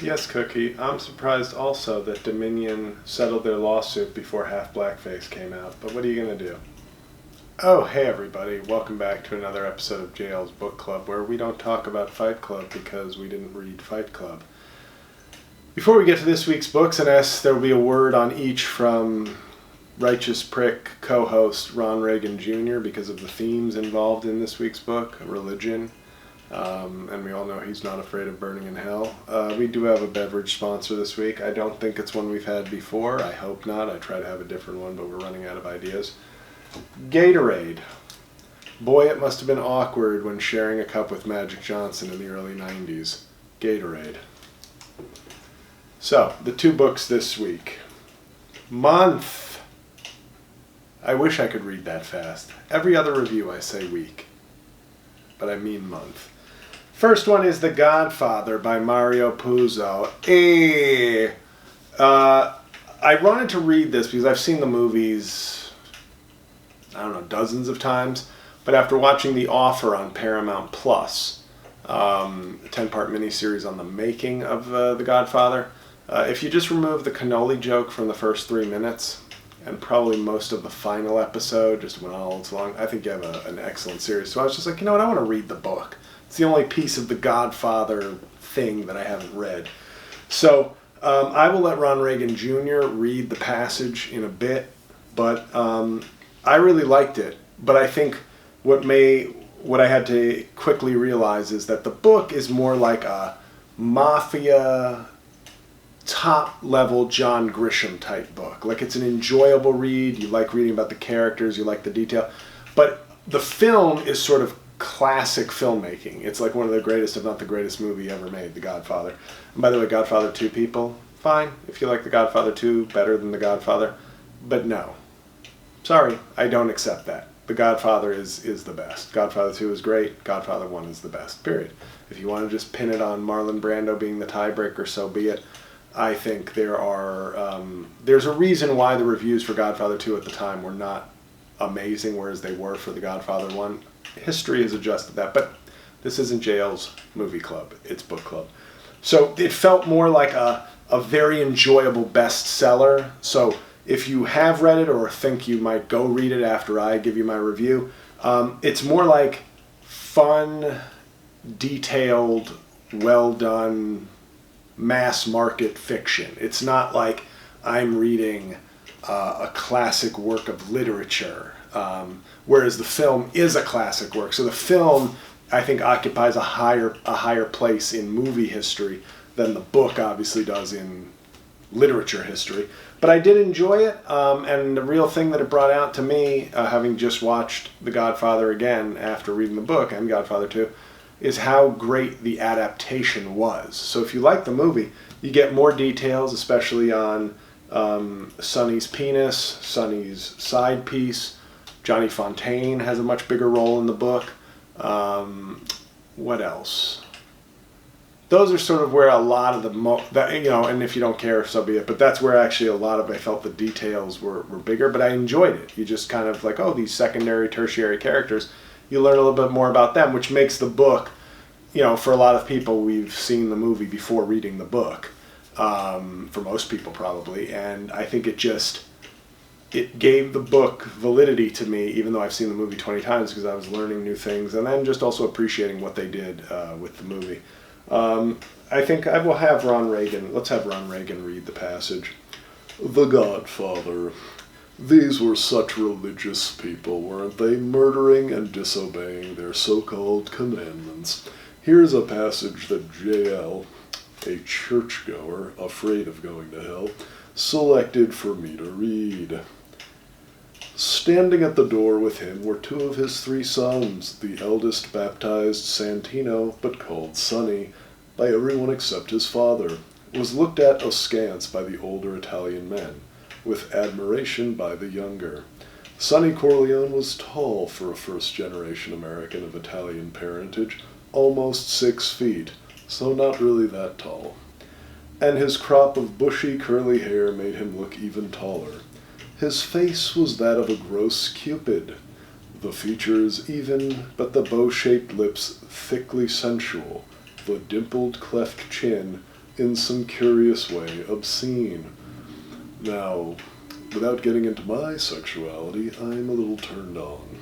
Yes, Cookie. I'm surprised also that Dominion settled their lawsuit before Half Blackface came out, but what are you going to do? Oh, hey everybody. Welcome back to another episode of JL's Book Club, where we don't talk about Fight Club because we didn't read Fight Club. Before we get to this week's books, and there will be a word on each from Righteous Prick co-host Ron Reagan Jr. because of the themes involved in this week's book, religion. And we all know he's not afraid of burning in hell. We do have a beverage sponsor this week. I don't think it's one we've had before. I hope not. I try to have a different one, but we're running out of ideas. Gatorade. Boy, it must have been awkward when sharing a cup with Magic Johnson in the early 90s. Gatorade. So, the two books this week. Month. I wish I could read that fast. Every other review I say week, but I mean month. First one is The Godfather by Mario Puzo. I wanted to read this because I've seen the movies, dozens of times. But after watching The Offer on Paramount Plus, a 10-part miniseries on the making of The Godfather, if you just remove the cannoli joke from the first 3 minutes, and probably most of the final episode, just went all it's long, I think you have an excellent series. So I was just like, you know what, I want to read the book. It's the only piece of the Godfather thing that I haven't read. So I will let Ron Reagan Jr. read the passage in a bit, but I really liked it. But I think what I had to quickly realize is that the book is more like a mafia top-level John Grisham type book. Like, it's an enjoyable read. You like reading about the characters. You like the detail. But the film is sort of classic filmmaking. It's like one of the greatest, if not the greatest movie ever made, The Godfather. And by the way, Godfather 2 people, fine. If you like The Godfather 2 better than The Godfather. But no. Sorry, I don't accept that. The Godfather is the best. Godfather 2 is great. Godfather 1 is the best, period. If you want to just pin it on Marlon Brando being the tiebreaker, so be it. I think there's a reason why the reviews for Godfather 2 at the time were not amazing, whereas they were for The Godfather 1. History has adjusted that, but this isn't JL's movie club, it's book club. So it felt more like a very enjoyable bestseller. So if you have read it or think you might go read it after I give you my review, it's more like fun, detailed, well done, mass market fiction. It's not like I'm reading a classic work of literature, whereas the film is a classic work. So the film, I think, occupies a higher place in movie history than the book obviously does in literature history. But I did enjoy it, and the real thing that it brought out to me, having just watched The Godfather again after reading the book and Godfather 2, is how great the adaptation was. So if you like the movie, you get more details, especially on Sonny's penis, Sonny's side piece. Johnny Fontaine has a much bigger role in the book. What else? Those are sort of where a lot of and if you don't care, so be it. But that's where actually a lot of, I felt the details were bigger, but I enjoyed it. You just kind of like, these secondary, tertiary characters, you learn a little bit more about them, which makes the book, for a lot of people, we've seen the movie before reading the book, for most people probably, and I think it gave the book validity to me, even though I've seen the movie 20 times, because I was learning new things, and then just also appreciating what they did with the movie. I think I will have let's have Ron Reagan read the passage. The Godfather. These were such religious people, weren't they? Murdering and disobeying their so-called commandments. Here's a passage that JL, a churchgoer afraid of going to hell, selected for me to read. Standing at the door with him were 2 of his 3 sons, the eldest baptized Santino, but called Sonny, by everyone except his father, was looked at askance by the older Italian men, with admiration by the younger. Sonny Corleone was tall for a first-generation American of Italian parentage, almost 6 feet, so not really that tall. And his crop of bushy, curly hair made him look even taller. His face was that of a gross Cupid, the features even, but the bow-shaped lips thickly sensual, the dimpled cleft chin in some curious way, obscene. Now, without getting into my sexuality, I'm a little turned on.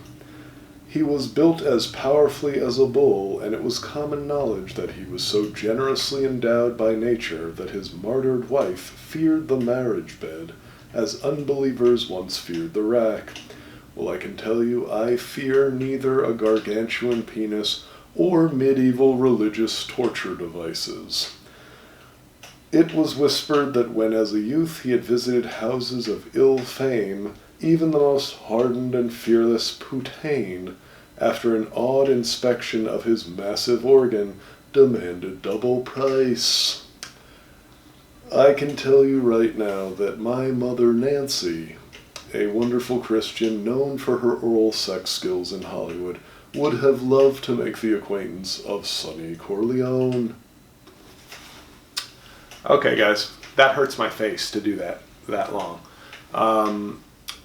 He was built as powerfully as a bull, and it was common knowledge that he was so generously endowed by nature that his martyred wife feared the marriage bed, as unbelievers once feared the rack. Well, I can tell you, I fear neither a gargantuan penis or medieval religious torture devices. It was whispered that when as a youth he had visited houses of ill fame, even the most hardened and fearless Putain, after an awed inspection of his massive organ, demanded double price. I can tell you right now that my mother Nancy, a wonderful Christian known for her oral sex skills in Hollywood, would have loved to make the acquaintance of Sonny Corleone. Okay, guys, that hurts my face to do that long.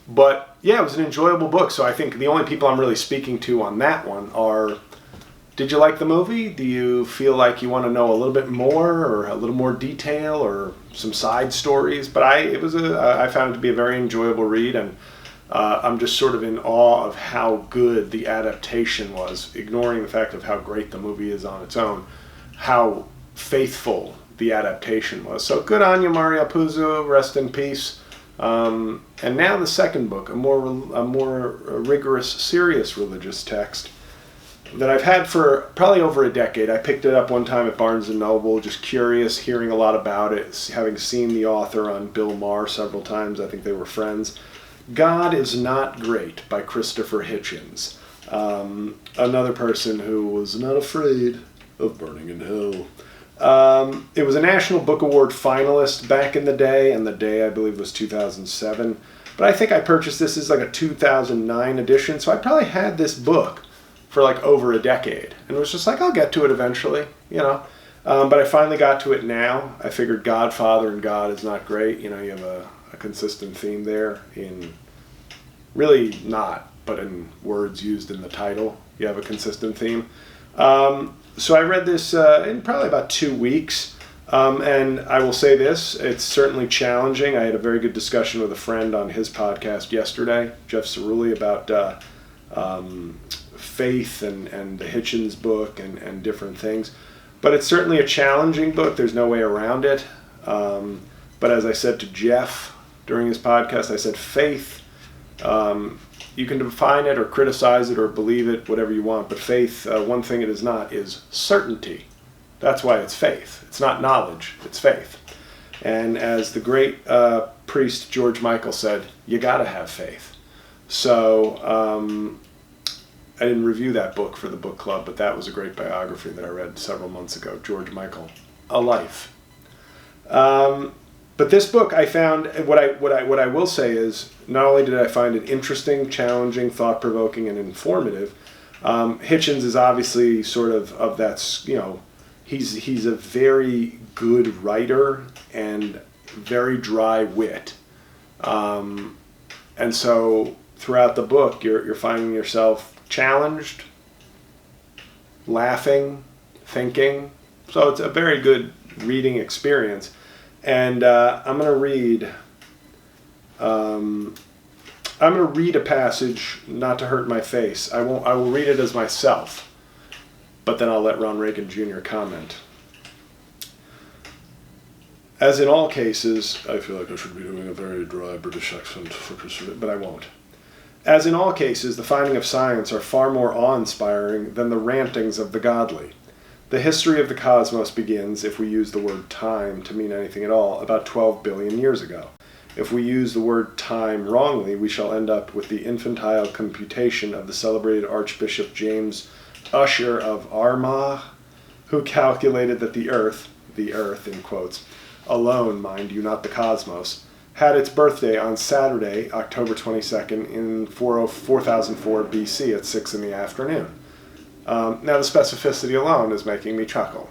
But yeah, it was an enjoyable book. So I think the only people I'm really speaking to on that one are, did you like the movie? Do you feel like you want to know a little bit more or a little more detail or some side stories? But I found it to be a very enjoyable read, and I'm just sort of in awe of how good the adaptation was, ignoring the fact of how great the movie is on its own, how faithful the adaptation was. So good on you, Mario Puzo. Rest in peace. And now the second book, a more rigorous, serious religious text that I've had for probably over a decade. I picked it up one time at Barnes & Noble, just curious, hearing a lot about it, having seen the author on Bill Maher several times. I think they were friends. God is Not Great by Christopher Hitchens. Another person who was not afraid of burning in hell. It was a National Book Award finalist back in the day, and the day I believe was 2007. But I think I purchased this as like a 2009 edition, so I probably had this book for like over a decade, and it was just like, I'll get to it eventually, you know. But I finally got to it now. I figured Godfather and God is Not Great. You know, you have a consistent theme there in, really not, but in words used in the title, you have a consistent theme. So I read this in probably about 2 weeks, and I will say this, it's certainly challenging. I had a very good discussion with a friend on his podcast yesterday, Jeff Cerulli, about faith and the Hitchens book and different things. But it's certainly a challenging book. There's no way around it. But as I said to Jeff during his podcast, I said faith, you can define it or criticize it or believe it, whatever you want. But faith, one thing it is not, is certainty. That's why it's faith. It's not knowledge, it's faith. And as the great priest George Michael said, you gotta have faith. So I didn't review that book for the book club, but that was a great biography that I read several months ago, George Michael, A Life. But this book, I found, what I will say is, not only did I find it interesting, challenging, thought-provoking, and informative, Hitchens is obviously sort of that, you know, he's a very good writer and very dry wit. And so throughout the book, you're finding yourself challenged, laughing, thinking. So it's a very good reading experience. And I'm going to read a passage, not to hurt my face. I will read it as myself, but then I'll let Ron Reagan Jr. comment. As in all cases, I feel like I should be doing a very dry British accent for Christopher, but I won't. As in all cases, the findings of science are far more awe-inspiring than the rantings of the godly. The history of the cosmos begins, if we use the word time to mean anything at all, about 12 billion years ago. If we use the word time wrongly, we shall end up with the infantile computation of the celebrated Archbishop James Ussher of Armagh, who calculated that the earth in quotes, alone, mind you, not the cosmos, had its birthday on Saturday, October 22nd, in 4004 BC at 6 in the afternoon. Now the specificity alone is making me chuckle.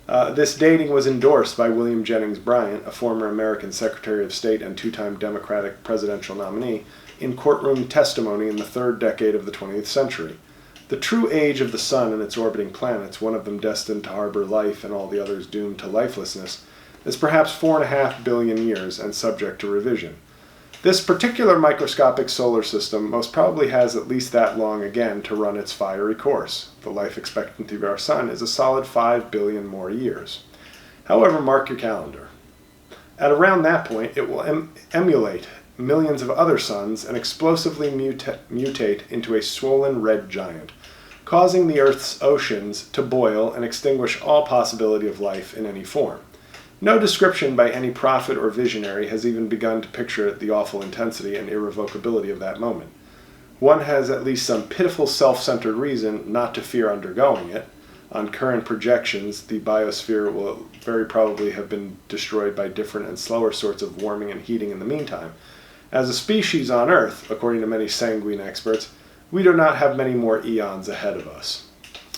This dating was endorsed by William Jennings Bryan, a former American Secretary of State and two-time Democratic presidential nominee, in courtroom testimony in the third decade of the 20th century. The true age of the sun and its orbiting planets, one of them destined to harbor life and all the others doomed to lifelessness, is perhaps 4.5 billion years and subject to revision. This particular microscopic solar system most probably has at least that long again to run its fiery course. The life expectancy of our sun is a solid 5 billion more years. However, mark your calendar. At around that point, it will emulate millions of other suns and explosively mutate into a swollen red giant, causing the Earth's oceans to boil and extinguish all possibility of life in any form. No description by any prophet or visionary has even begun to picture the awful intensity and irrevocability of that moment. One has at least some pitiful self-centered reason not to fear undergoing it. On current projections, the biosphere will very probably have been destroyed by different and slower sorts of warming and heating in the meantime. As a species on Earth, according to many sanguine experts, we do not have many more eons ahead of us.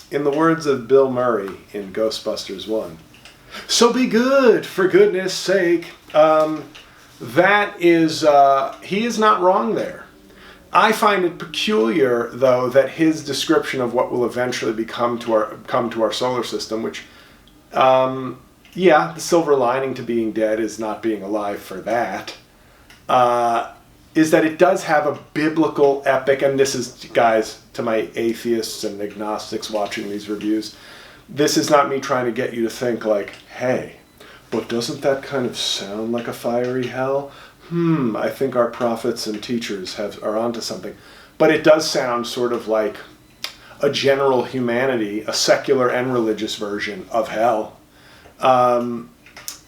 In the words of Bill Murray in Ghostbusters 1, "So be good, for goodness sake." That is, he is not wrong there. I find it peculiar, though, that his description of what will eventually come to our solar system, which, the silver lining to being dead is not being alive for that, is that it does have a biblical epic, and this is, guys, to my atheists and agnostics watching these reviews, this is not me trying to get you to think like, hey, but doesn't that kind of sound like a fiery hell? I think our prophets and teachers are onto something. But it does sound sort of like a general humanity, a secular and religious version of hell. And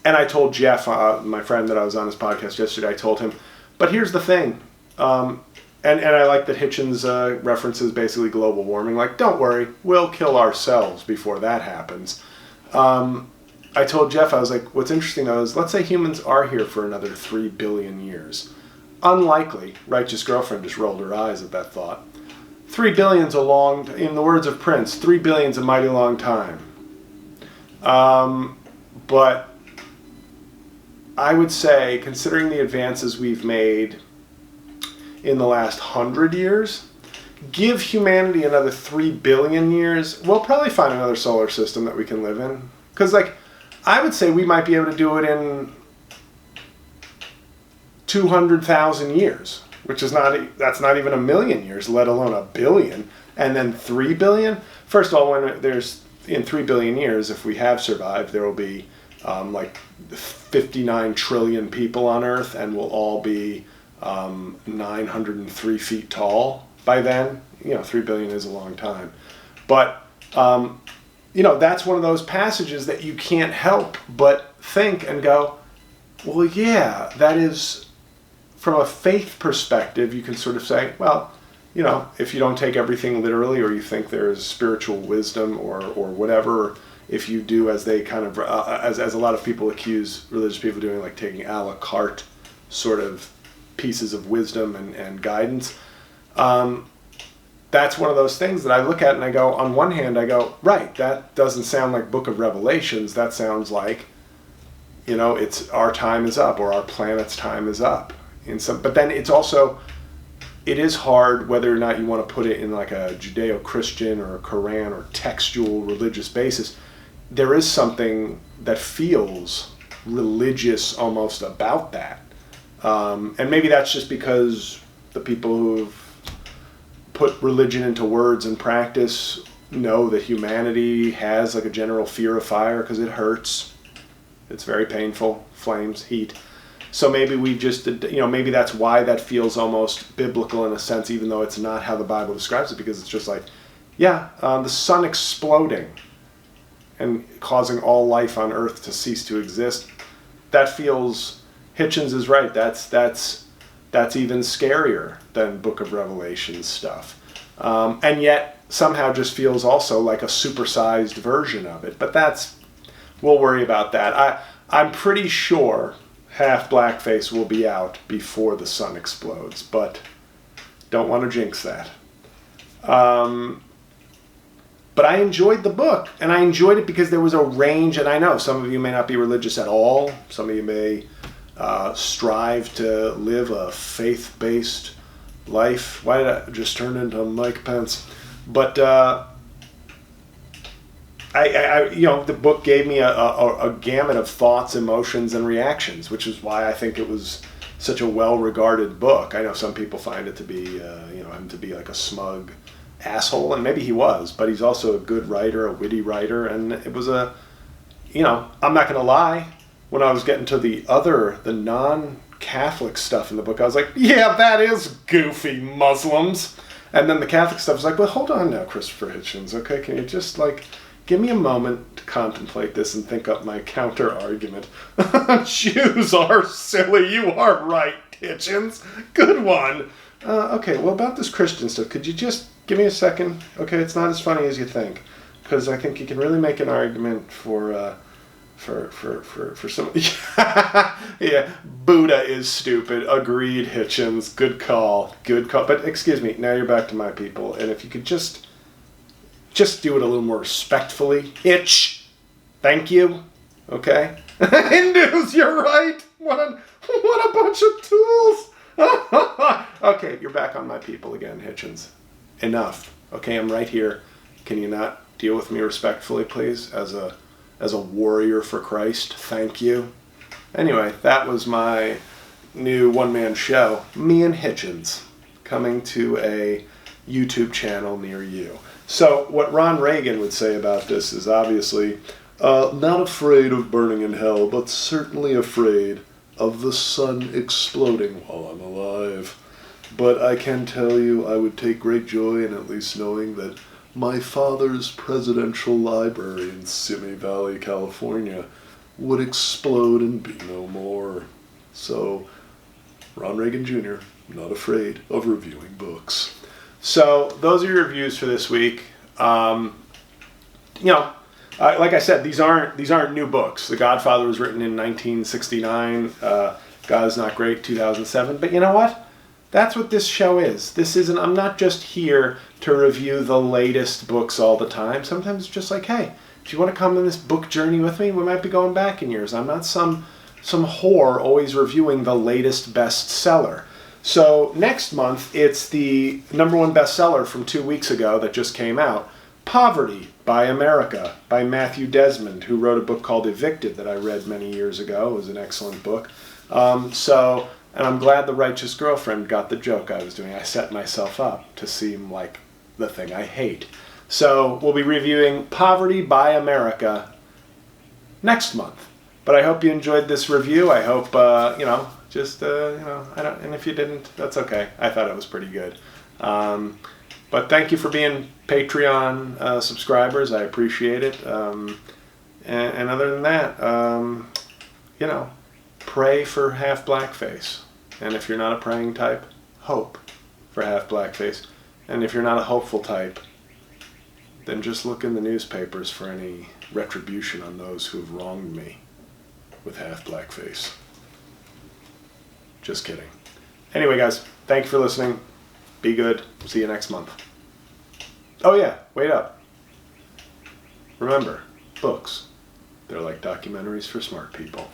I told Jeff, my friend that I was on his podcast yesterday, I told him, but here's the thing. And I like that Hitchens references basically global warming. Like, don't worry, we'll kill ourselves before that happens. I told Jeff, I was like, what's interesting though is, let's say humans are here for another 3 billion years. Unlikely. Righteous Girlfriend just rolled her eyes at that thought. 3 billion's a long, in the words of Prince, 3 billion's a mighty long time. But I would say, considering the advances we've made in the last 100 years, give humanity another 3 billion years, we'll probably find another solar system that we can live in. Because, I would say we might be able to do it in 200,000 years, which is that's not even a million years, let alone a billion. And then 3 billion? First of all, in 3 billion years, if we have survived, there will be 59 trillion people on Earth, and we'll all be 903 feet tall by then. 3 billion is a long time. But, that's one of those passages that you can't help but think and go, well, yeah, that is, from a faith perspective, you can sort of say, well, if you don't take everything literally, or you think there's spiritual wisdom or whatever, if you do as they kind of, as a lot of people accuse religious people doing, like taking a la carte sort of pieces of wisdom and guidance, that's one of those things that I look at and I go, on one hand, I go, right, that doesn't sound like Book of Revelations. That sounds like, it's our time is up, or our planet's time is up. But then it is hard whether or not you want to put it in like a Judeo-Christian or a Quran or textual religious basis. There is something that feels religious almost about that. And maybe that's just because the people who've put religion into words and practice know that humanity has like a general fear of fire because it hurts. It's very painful. Flames, heat. So maybe we just, maybe that's why that feels almost biblical in a sense, even though it's not how the Bible describes it, because it's just like, the sun exploding and causing all life on Earth to cease to exist. That feels, Hitchens is right. That's even scarier than Book of Revelation stuff. And yet somehow just feels also like a supersized version of it. But we'll worry about that. I'm pretty sure Half Blackface will be out before the sun explodes, but don't want to jinx that. But I enjoyed the book, and I enjoyed it because there was a range, and I know some of you may not be religious at all. Some of you may strive to live a faith-based life. Why did I just turn into Mike Pence? But the book gave me a gamut of thoughts, emotions, and reactions, which is why I think it was such a well-regarded book. I know some people find it to be, him to be like a smug asshole, and maybe he was, but he's also a good writer, a witty writer, and it was I'm not going to lie, when I was getting to the non-Catholic stuff in the book, I was like, yeah, that is goofy, Muslims. And then the Catholic stuff was like, well, hold on now, Christopher Hitchens, okay? Can you just, give me a moment to contemplate this and think up my counter-argument. Jews are silly. You are right, Hitchens. Good one. Okay, well, about this Christian stuff, could you just give me a second? Okay, it's not as funny as you think. Because I think you can really make an argument for some... Yeah, Buddha is stupid. Agreed, Hitchens. Good call. Good call. But excuse me, now you're back to my people. And if you could just do it a little more respectfully. Hitch. Thank you. Okay? Hindus, you're right. What a bunch of tools. Okay, you're back on my people again, Hitchens. Enough. Okay, I'm right here. Can you not deal with me respectfully, please? As a warrior for Christ. Thank you. Anyway, that was my new one-man show. Me and Hitchens. Coming to a YouTube channel near you. So what Ron Reagan would say about this is obviously not afraid of burning in hell, but certainly afraid of the sun exploding while I'm alive. But I can tell you I would take great joy in at least knowing that my father's presidential library in Simi Valley, California would explode and be no more. So, Ron Reagan Jr., not afraid of reviewing books. So those are your reviews for this week. Like I said, these aren't new books. The Godfather was written in 1969. God is Not Great, 2007. But you know what? That's what this show is. I'm not just here to review the latest books all the time. Sometimes it's just like, hey, if you want to come on this book journey with me, we might be going back in years. I'm not some whore always reviewing the latest bestseller. So next month, it's the #1 bestseller from 2 weeks ago that just came out, Poverty by America by Matthew Desmond, who wrote a book called Evicted that I read many years ago. It was an excellent book. And I'm glad The Righteous Girlfriend got the joke I was doing. I set myself up to seem like the thing I hate. So we'll be reviewing Poverty by America next month. But I hope you enjoyed this review. I hope, and if you didn't, that's okay. I thought it was pretty good. But thank you for being Patreon subscribers. I appreciate it. And other than that, pray for half blackface. And if you're not a praying type, hope for half blackface. And if you're not a hopeful type, then just look in the newspapers for any retribution on those who have wronged me with half blackface. Just kidding. Anyway, guys, thank you for listening. Be good. See you next month. Oh yeah, wait up. Remember, books, they're like documentaries for smart people.